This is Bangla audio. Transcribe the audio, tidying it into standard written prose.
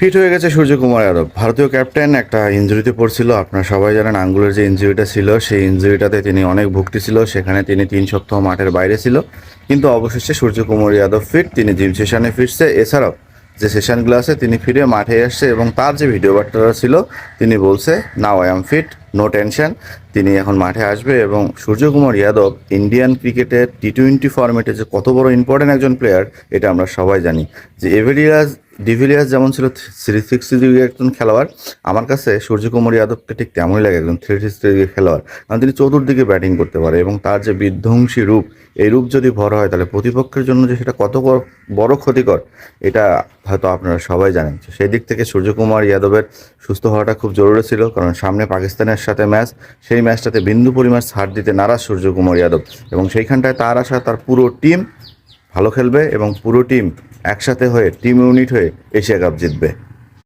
ফিট হয়ে গেছে সূর্যকুমার যাদব। ভারতীয় ক্যাপ্টেন একটা ইনজুরিতে পড়ছিল, আপনারা সবাই জানেন আঙ্গুলের যে ইনজুরিটা ছিল সেই ইনজুরিটাতে তিনি অনেক ভুগতেছিল, সেখানে তিনি 3 সপ্তাহ মাঠের বাইরে ছিল। কিন্তু অবশেষে সূর্যকুমার যাদব ফিট, তিনি জিম সেশনে ফিরছে। এছাড়াও যে সেশনগুলো আছে তিনি ফিরে মাঠে আসছে এবং তার যে ভিডিও বার্তাটা ছিল তিনি বলছে now I am fit, no tension. তিনি এখন মাঠে আসবে এবং সূর্যকুমার যাদব ইন্ডিয়ান ক্রিকেটের টি-20 ফরম্যাটে যে কত বড় ইম্পর্টেন্ট একজন প্লেয়ার এটা আমরা সবাই জানি। যে ডিভিলিয়ার্স যেমন ছিল 360 একজন খেলোয়াড়, আমার কাছে সূর্যকুমার যাদবকে ঠিক তেমনই লাগে একজন 360 খেলোয়াড়। কারণ তিনি চতুর্দিকে ব্যাটিং করতে পারে এবং তার যে বিধ্বংসী রূপ, এই রূপ যদি ভরা হয় তাহলে প্রতিপক্ষের জন্য যে সেটা কত বড় ক্ষতিকর এটা হয়তো আপনারা সবাই জানেন। সেই দিক থেকে সূর্যকুমার যাদবের সুস্থ হওয়াটা খুব জরুরি ছিল, কারণ সামনে পাকিস্তানের সাথে ম্যাচ, সেই ম্যাচটাতে বিন্দু পরিমাণ ছাড় দিতে নারাজ সূর্যকুমার যাদব। এবং সেইখানটায় তার আশা তার পুরো টিম ভালো খেলবে এবং পুরো টিম একসাথে হয়ে টিম ইউনিট হয়ে এশিয়া কাপ জিতবে।